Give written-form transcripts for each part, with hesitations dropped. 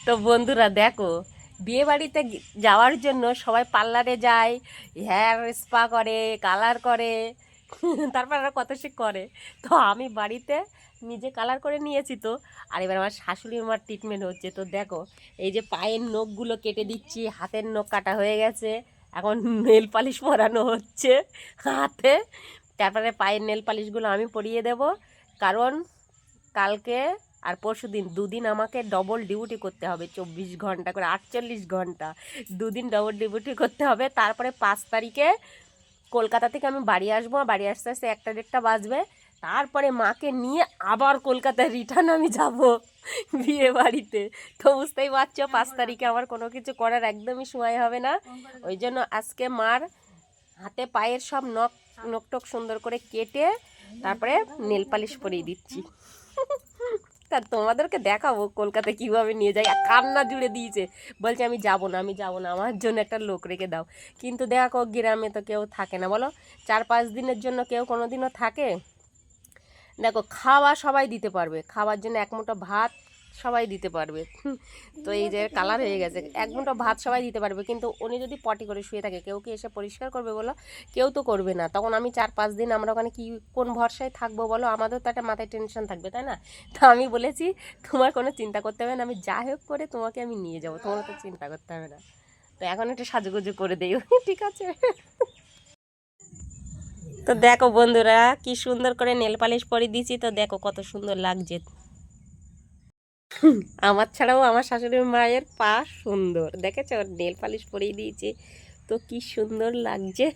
তো বন্ধুরা দেখো, বিয়ে বাড়িতে যাওয়ার জন্য সবাই পার্লারে যায়, হেয়ার স্পা করে, কালার করে, তারপর আর কত সে করে। তো আমি বাড়িতে নিজে কালার করে নিয়েছি। তো আর এবার আমার শাশুড়ির মার ট্রিটমেন্ট হচ্ছে। তো দেখো, এই যে পায়ের নখগুলো কেটে দিচ্ছি, হাতের নখ কাটা হয়ে গেছে, এখন নেল পালিশ পরানো হচ্ছে হাতে। তারপরে পায়ের নেল পালিশগুলো আমি পরিয়ে দেব, কারণ কালকে আর পরশু দিন দুদিন আমাকে ডবল ডিউটি করতে হবে, 24 ঘন্টা করে, 48 ঘন্টা, দুদিন ডবল ডিউটি করতে হবে। তারপরে 5 তারিখে কলকাতা থেকে আমি বাড়ি আসবো, বাড়ি আসতে আসতে 1টা 1:30টা বাজবে। তারপরে মাকে নিয়ে আবার কলকাতায় রিটার্ন আমি যাব বিয়ে বাড়িতে। তো বুঝতেই পারছো 5 তারিখে আমার কোনো কিছু করার একদমই সময় হবে না। ওই জন্য আজকে মার হাতে পায়ের সব নখ সুন্দর করে কেটে তারপরে নেল পালিশ পরিয়ে দিচ্ছি। তা তোমাদেরকে দেখাবো কলকাতায় কীভাবে নিয়ে যাই। কান্না জুড়ে দিয়েছে, বলছে আমি যাব না, আমি যাব না, আমার জন্য একটা লোক রেখে দাও। কিন্তু দেখো গ্রামে তো কেউ থাকে না, বলো, 4-5 দিনের জন্য কেউ কোনো দিনও থাকে? দেখো খাওয়া সবাই দিতে পারবে, খাওয়ার জন্য এক মুঠো ভাত সবাই দিতে পারবে। তো এই যে কালার হয়ে গেছে, এক মুঠো ভাত সবাই দিতে পারবে, কিন্তু উনি যদি পটি করে শুয়ে থাকে, কেউ কি এসে পরিষ্কার করবে বলো? কেউ তো করবে না। তখন আমি 4-5 দিন আমরা ওখানে কি কোন ভরসায় থাকবো বলো? আমাদের তো একটা মাথায় টেনশন থাকবে, তাই না? তো আমি বলেছি তোমার কোনো চিন্তা করতে হবে না, আমি যা হোক করে তোমাকে আমি নিয়ে যাবো, তোমার তো চিন্তা করতে হবে না। তো এখন একটু সাজুগুজু করে দিও, ঠিক আছে? তো দেখো বন্ধুরা, কি সুন্দর করে নেল পালিশ পরিয়ে দিয়েছি। তো দেখো কত সুন্দর লাগছে। আমার ছাড়াও আমার শাশুড়ি মায়ের পা সুন্দর, দেখেছো? নেল পালিশ পরিয়ে দিয়েছে, তো কি সুন্দর লাগছে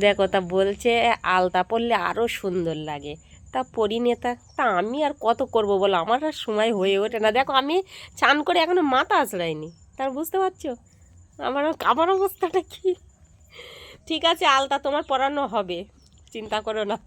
দেখো। তা বলছে আলতা পরলে আরও সুন্দর লাগে। তা পরিনি, তা আমি আর কত করব বলো, আমার আর সময় হয়ে ওঠে না। দেখো আমি চান করে এখনো মাথা আঁচড়াইনি, তার বুঝতে পারছো আমার আমার অবস্থাটা কি। ঠিক আছে, আলতা তোমার পরানো হবে, চিন্তা করো না।